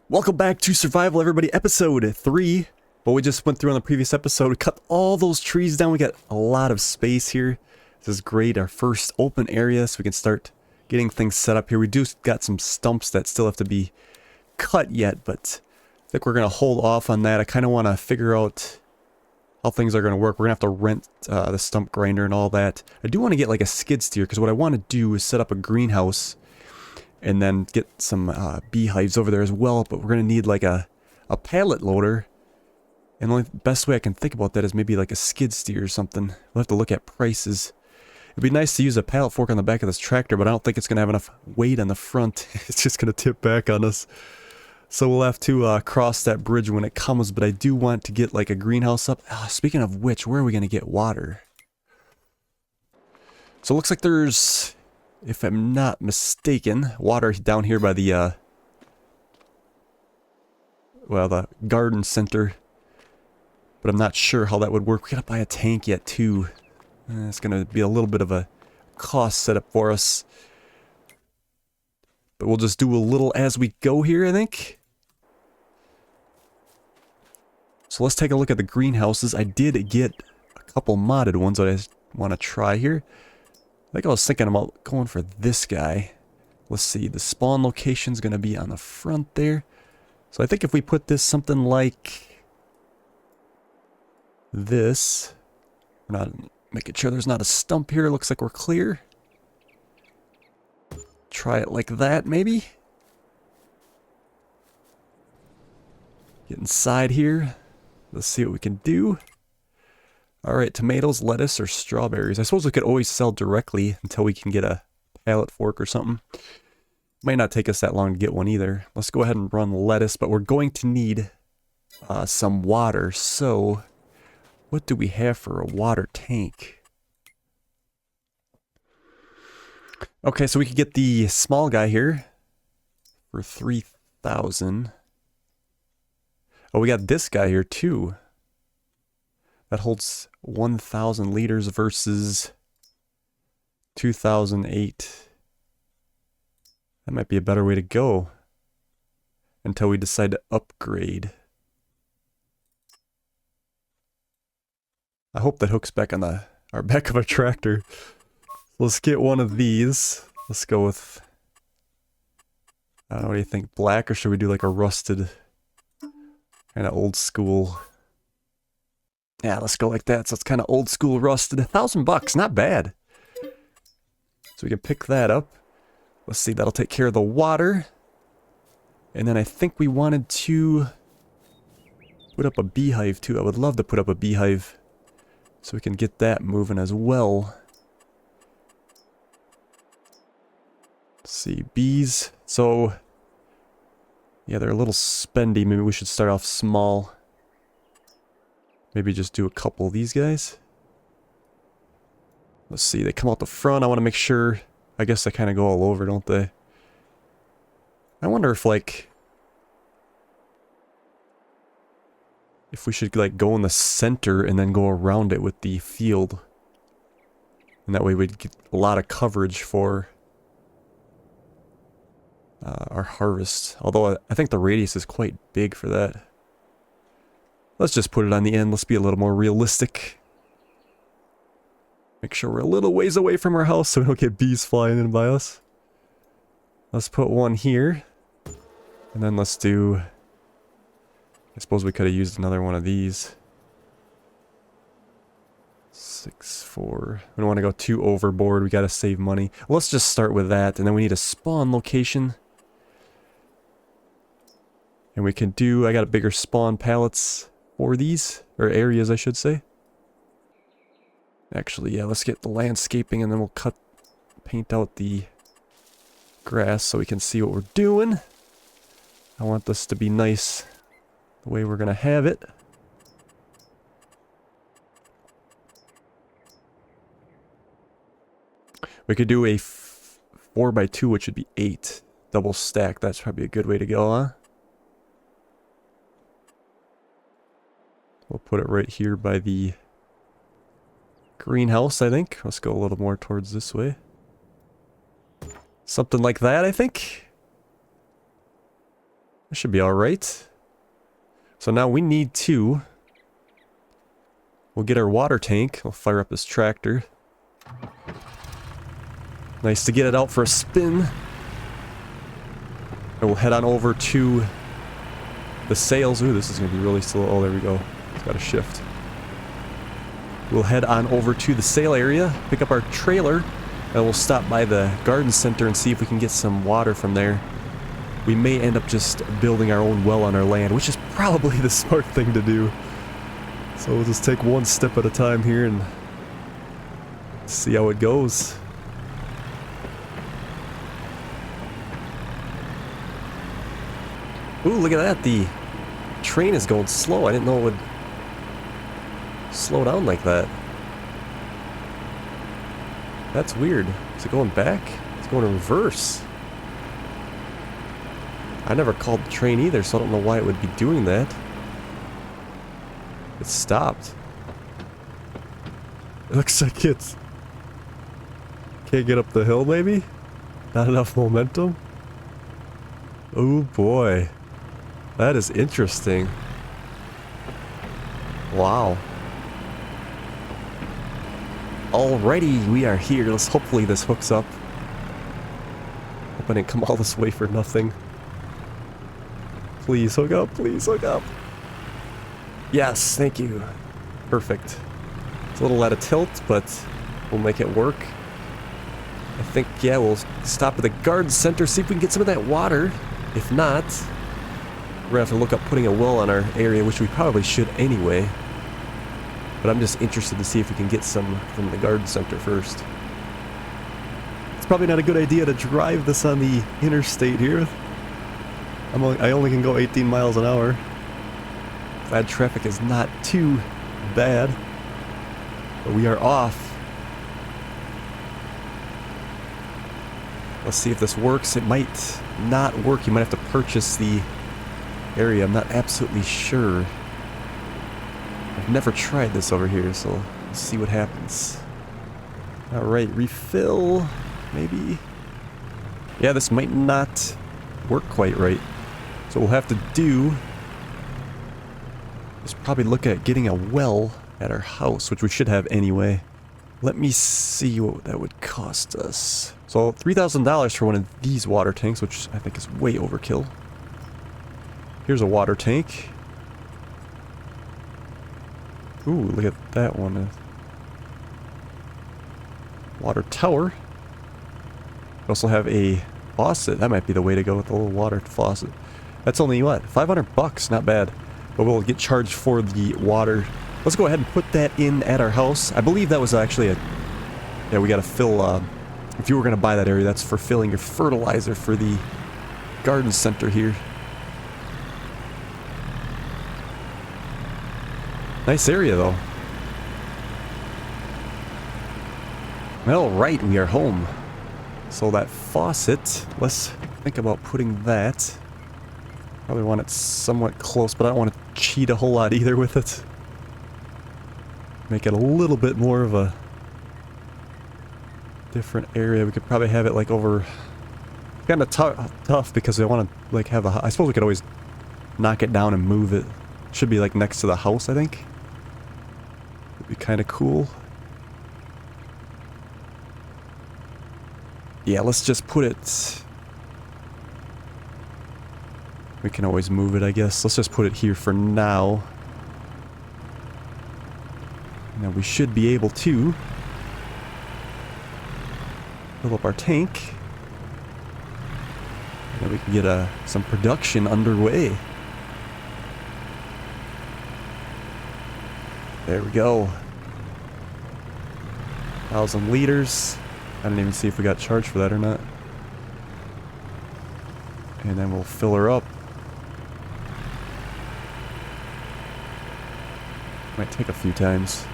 Welcome back to Survival, everybody, episode 3. What we just went through on the previous episode, we cut all those trees down. We got a lot of space here. This is great, our first open area, so we can start getting things set up here. We do got some stumps that still have to be cut yet, but I think we're going to hold off on that. I kind of want to figure out how things are going to work. We're going to have to rent the stump grinder and all that. I do want to get like a skid steer, because what I want to do is set up a greenhouse and then get some beehives over there as well, but we're going to need like a pallet loader. And the only best way I can think about that is maybe like a skid steer or something. We'll have to look at prices. It'd be nice to use a pallet fork on the back of this tractor, but I don't think it's going to have enough weight on the front. It's just going to tip back on us. So we'll have to cross that bridge when it comes, but I do want to get like a greenhouse up. Speaking of which, where are we going to get water? So it looks like there's, if I'm not mistaken, water down here by the, well, the garden center. But I'm not sure how that would work. We gotta buy a tank yet, too. It's gonna be a little bit of a cost setup for us. But we'll just do a little as we go here, I think. So let's take a look at the greenhouses. I did get a couple modded ones that I want to try here. I think I was thinking about going for this guy. Let's see, the spawn location's gonna be on the front there. So I think if we put this something like this, we're not making sure there's not a stump here. Looks like we're clear. Try it like that, maybe. Get inside here. Let's see what we can do. Alright, tomatoes, lettuce, or strawberries. I suppose we could always sell directly until we can get a pallet fork or something. Might not take us that long to get one either. Let's go ahead and run lettuce, but we're going to need some water. So, what do we have for a water tank? Okay, so we could get the small guy here for 3,000. Oh, we got this guy here too. That holds 1,000 liters versus 2,008. That might be a better way to go until we decide to upgrade. I hope that hooks back on our back of a tractor. Let's get one of these. Let's go with, I don't know, what do you think? Black, or should we do like a rusted, kind of old school? Yeah, let's go like that. So it's kind of old school rusted. $1,000, not bad. So we can pick that up. Let's see, that'll take care of the water. And then I think we wanted to put up a beehive too. I would love to put up a beehive so we can get that moving as well. Let's see, bees. So, yeah, they're a little spendy. Maybe we should start off small. Maybe just do a couple of these guys. Let's see, they come out the front. I want to make sure. I guess they kind of go all over, don't they? I wonder if, like, if we should, like, go in the center and then go around it with the field. And that way we'd get a lot of coverage for our harvest. Although I think the radius is quite big for that. Let's just put it on the end. Let's be a little more realistic. Make sure we're a little ways away from our house so we don't get bees flying in by us. Let's put one here. And then let's do... I suppose we could have used another one of these. 6, 4... We don't want to go too overboard. We gotta save money. Let's just start with that. And then we need a spawn location. And we can do... I got a bigger spawn pallets for these. Or areas, I should say. Actually, yeah, let's get the landscaping and then we'll paint out the grass so we can see what we're doing. I want this to be nice the way we're going to have it. We could do a 4x2, which would be 8. Double stack, that's probably a good way to go, huh? We'll put it right here by the greenhouse, I think. Let's go a little more towards this way. Something like that, I think. That should be alright. So now we need to... We'll get our water tank. We'll fire up this tractor. Nice to get it out for a spin. And we'll head on over to the sails. Ooh, this is going to be really slow. Oh, there we go. It's got a shift. We'll head on over to the sail area, pick up our trailer, and we'll stop by the garden center and see if we can get some water from there. We may end up just building our own well on our land, which is probably the smart thing to do. So we'll just take one step at a time here and see how it goes. Ooh, look at that. The train is going slow. I didn't know it would slow down like that. That's weird. Is it going back? It's going in reverse. I never called the train either, so I don't know why it would be doing that. It stopped. It looks like it's... Can't get up the hill, maybe? Not enough momentum? Oh boy. That is interesting. Wow. Alrighty, we are here. Let's hopefully this hooks up. Hope I didn't come all this way for nothing. Please hook up, please hook up. Yes, thank you. Perfect. It's a little out of tilt, but we'll make it work. I think, yeah, we'll stop at the garden center, see if we can get some of that water. If not, we're gonna have to look up putting a well on our area, which we probably should anyway. But I'm just interested to see if we can get some from the garden center first. It's probably not a good idea to drive this on the interstate here. I only can go 18 miles an hour. Glad traffic is not too bad. But we are off. Let's see if this works. It might not work. You might have to purchase the area. I'm not absolutely sure. I've never tried this over here, so let's see what happens. Alright, refill, maybe? Yeah, this might not work quite right. So we'll have to do is probably look at getting a well at our house, which we should have anyway. Let me see what that would cost us. So $3,000 for one of these water tanks, which I think is way overkill. Here's a water tank. Ooh, look at that one. Water tower. We also have a faucet. That might be the way to go with the little water faucet. That's only what? 500 bucks, not bad. But we'll get charged for the water. Let's go ahead and put that in at our house. I believe that was actually a... Yeah, we gotta fill, if you were gonna buy that area, that's for filling your fertilizer for the garden center here. Nice area, though. Alright, we are home. So that faucet, let's think about putting that. Probably want it somewhat close, but I don't want to cheat a whole lot either with it. Make it a little bit more of a different area. We could probably have it like over... Kind of tough because I want to like have a... I suppose we could always knock it down and move it. Should be like next to the house, I think. Would be kind of cool. Yeah, let's just put it... We can always move it, I guess. Let's just put it here for now. Now we should be able to fill up our tank. And then we can get some production underway. There we go. 1,000 liters. I didn't even see if we got charged for that or not. And then we'll fill her up. Might take a few times.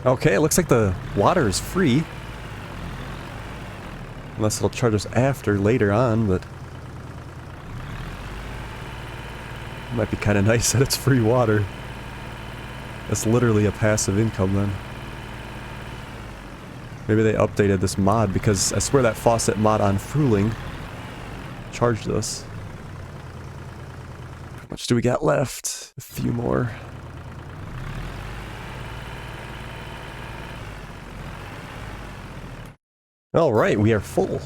Okay, it looks like the water is free. Unless it'll charge us after, later on, but... It might be kind of nice that it's free water. That's literally a passive income then. Maybe they updated this mod, because I swear that faucet mod on PLOWIng charged us. How much do we got left? A few more. Alright, we are full.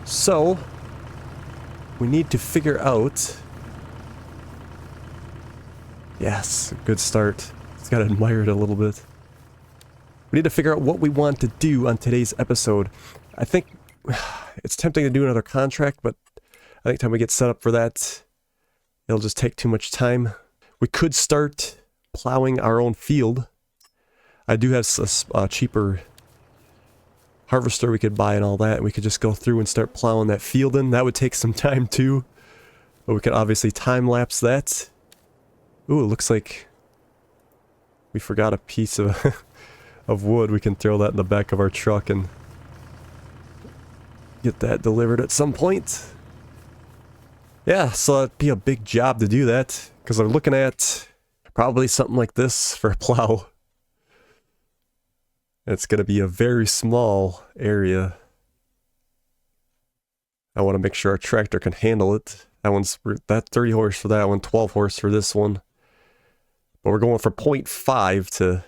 So, we need to figure out... Yes, good start. Just gotta admire it a little bit. We need to figure out what we want to do on today's episode. I think it's tempting to do another contract, but I think time we get set up for that, it'll just take too much time. We could start plowing our own field. I do have a cheaper harvester we could buy and all that. We could just go through and start plowing that field in. That would take some time too. But we could obviously time-lapse that. Ooh, it looks like we forgot a piece of, of wood. We can throw that in the back of our truck and get that delivered at some point. Yeah, so it'd be a big job to do that. Because I'm looking at probably something like this for a plow. It's going to be a very small area. I want to make sure our tractor can handle it. That 30 horse for that one, 12 horse for this one. But we're going from 0.5 to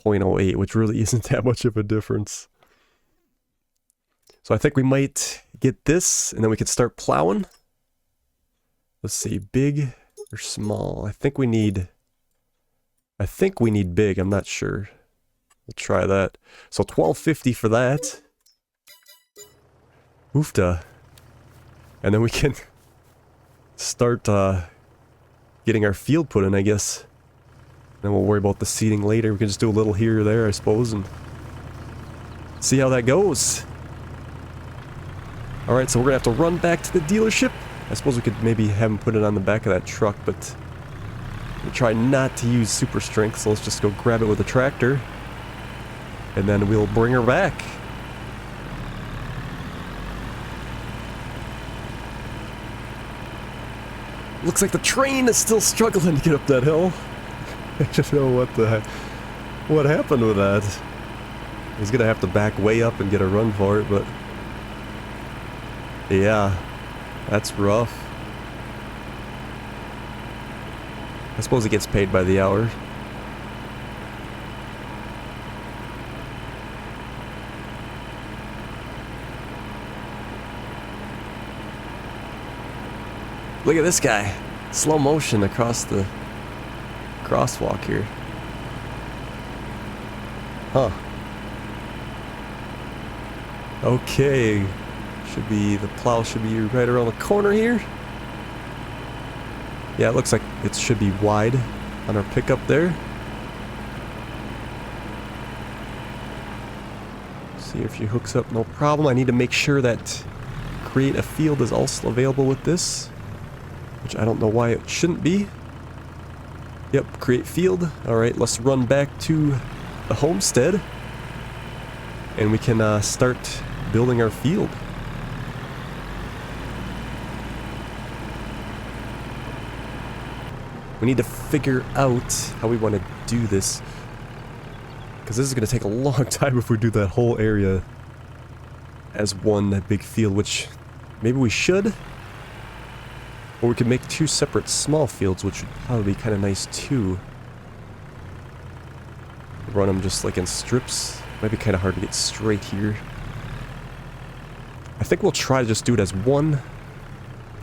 0.08, which really isn't that much of a difference. So I think we might get this, and then we could start plowing. Let's see, big or small? I think we need big, I'm not sure. We'll try that. So $12.50 for that. Oofta. And then we can start getting our field put in, I guess. Then we'll worry about the seeding later. We can just do a little here or there, I suppose, and see how that goes. Alright, so we're gonna have to run back to the dealership. I suppose we could maybe have him put it on the back of that truck, but we'll try not to use super strength, so let's just go grab it with a tractor. And then we'll bring her back. Looks like the train is still struggling to get up that hill. I don't know what happened with that. He's gonna have to back way up and get a run for it, but yeah, that's rough. I suppose he gets paid by the hour. Look at this guy. Slow motion across the crosswalk here. Huh. Okay. The plow should be right around the corner here. Yeah, it looks like it should be wide on our pickup there. See if she hooks up, no problem. I need to make sure that create a field is also available with this. Which I don't know why it shouldn't be. Yep, create field. Alright, let's run back to the homestead. And we can start building our field. We need to figure out how we want to do this. Because this is going to take a long time if we do that whole area as one big field, which maybe we should. Or we could make two separate small fields, which would probably be kind of nice too. Run them just like in strips. Might be kind of hard to get straight here. I think we'll try to just do it as one.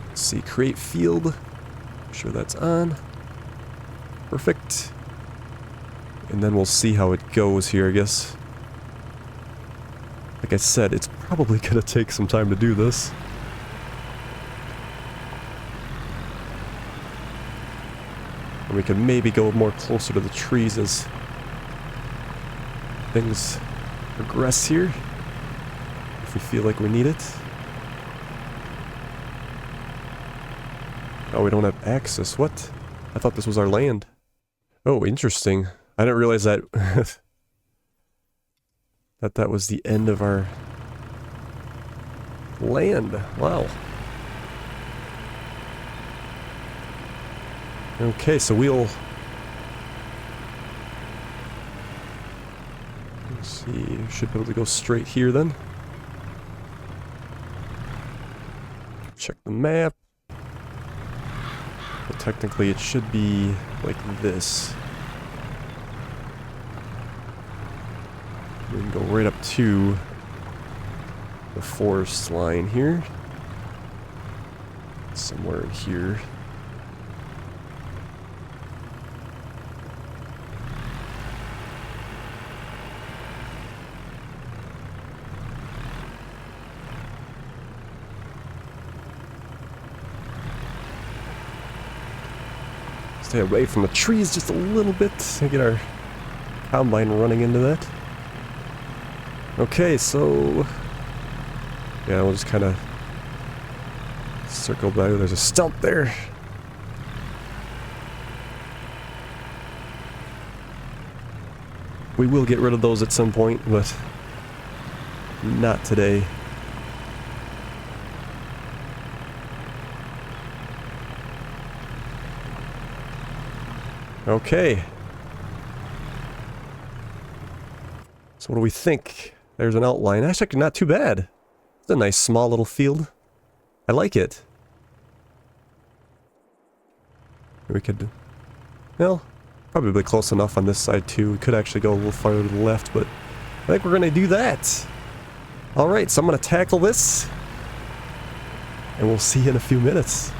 Let's see, create field. Make sure that's on. Perfect. And then we'll see how it goes here, I guess. Like I said, it's probably going to take some time to do this. And we can maybe go more closer to the trees as things progress here, if we feel like we need it. Oh, we don't have access. What? I thought this was our land. Oh, interesting. I didn't realize that Thought that was the end of our land. Wow. Okay, so we'll... Let's see, should be able to go straight here then. Check the map. Well, technically it should be like this. We can go right up to the forest line here. Somewhere in here. Stay away from the trees just a little bit and get our combine running into that. Okay, so yeah, we'll just kind of circle back. There's a stump there. We will get rid of those at some point, but not today. Okay. So what do we think? There's an outline. Actually, not too bad. It's a nice small little field. I like it. We could... Well, probably close enough on this side too. We could actually go a little farther to the left, but I think we're going to do that. Alright, so I'm going to tackle this. And we'll see you in a few minutes.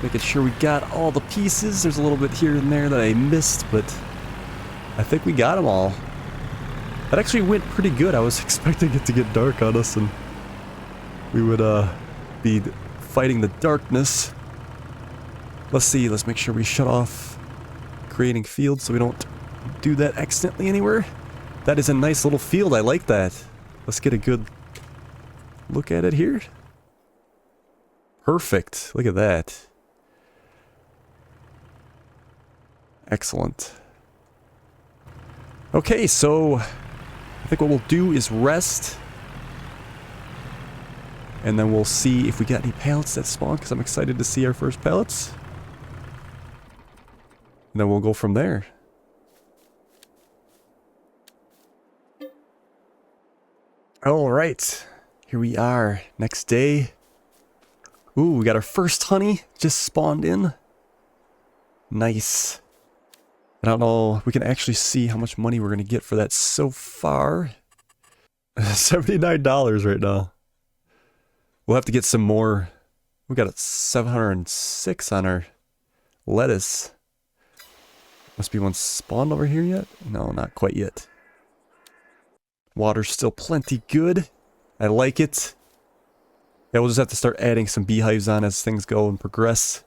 Making sure we got all the pieces. There's a little bit here and there that I missed, but I think we got them all. That actually went pretty good. I was expecting it to get dark on us and we would be fighting the darkness. Let's see, let's make sure we shut off creating fields so we don't do that accidentally anywhere. That is a nice little field. I like that. Let's get a good look at it here. Perfect. Look at that. Excellent. Okay, so I think what we'll do is rest. And then we'll see if we got any pallets that spawn, because I'm excited to see our first pallets. And then we'll go from there. Alright. Here we are. Next day. Ooh, we got our first honey just spawned in. Nice. I don't know, we can actually see how much money we're going to get for that so far. $79 right now. We'll have to get some more. We got a 706 on our lettuce. Must be one spawned over here yet? No, not quite yet. Water's still plenty good. I like it. Yeah, we'll just have to start adding some beehives on as things go and progress.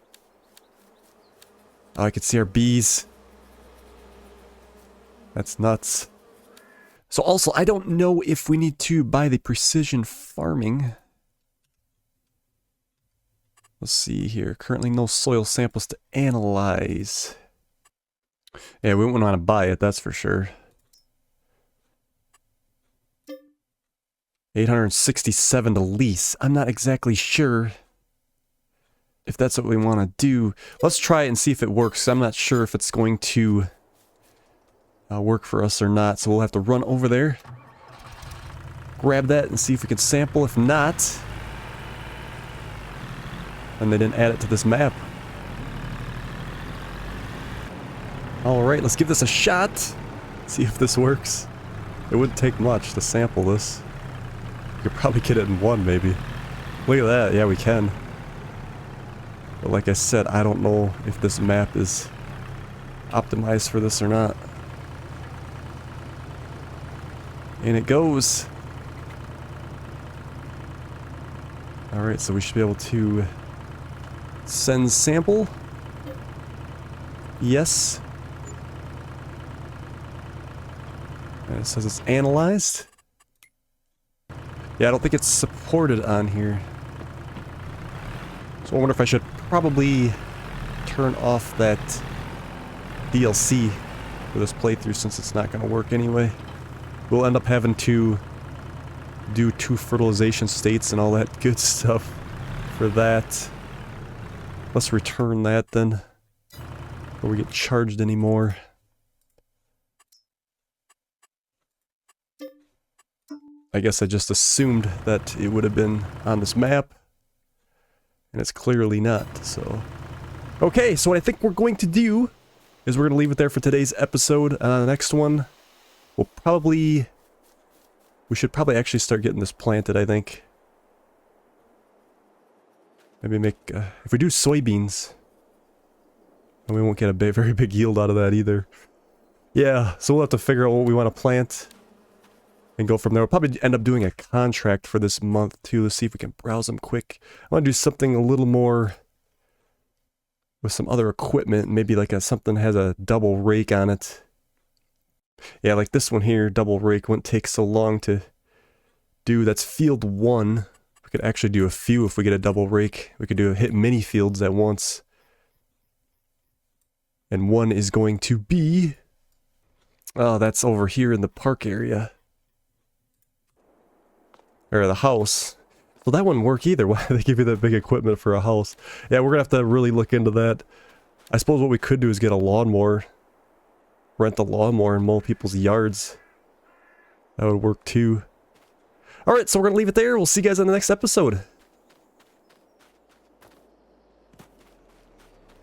Oh, I can see our bees. That's nuts. So also, I don't know if we need to buy the precision farming. Let's see here. Currently no soil samples to analyze. Yeah, we wouldn't want to buy it, that's for sure. 867 to lease. I'm not exactly sure if that's what we want to do. Let's try it and see if it works. I'm not sure if it's going to work for us or not, so we'll have to run over there, grab that and see if we can sample. If not, and they didn't add it to this map. Alright, let's give this a shot. See if this works. It wouldn't take much to sample this. We could probably get it in one, maybe. Look at that, yeah we can. But like I said, I don't know if this map is optimized for this or not. And it goes. Alright, so we should be able to send sample. Yes. And it says it's analyzed. Yeah, I don't think it's supported on here. So I wonder if I should probably turn off that DLC for this playthrough since it's not going to work anyway. We'll end up having to do 2 fertilization states and all that good stuff for that. Let's return that then, before we get charged anymore. I guess I just assumed that it would have been on this map, and it's clearly not, so... Okay, so what I think we're going to do is we're going to leave it there for today's episode. The next one, we should probably actually start getting this planted, I think. Maybe make, if we do soybeans, then we won't get a very big yield out of that either. Yeah, so we'll have to figure out what we want to plant and go from there. We'll probably end up doing a contract for this month too. Let's see if we can browse them quick. I want to do something a little more with some other equipment. Maybe like something that has a double rake on it. Yeah, like this one here, double rake, wouldn't take so long to do. That's field 1. We could actually do a few if we get a double rake. We could hit many fields at once. And one is going to be... Oh, that's over here in the park area. Or the house. Well, that wouldn't work either. Why do they give you that big equipment for a house? Yeah, we're gonna have to really look into that. I suppose what we could do is get a lawnmower. Rent the lawnmower and mow people's yards. That would work too. Alright, so we're gonna leave it there. We'll see you guys on the next episode.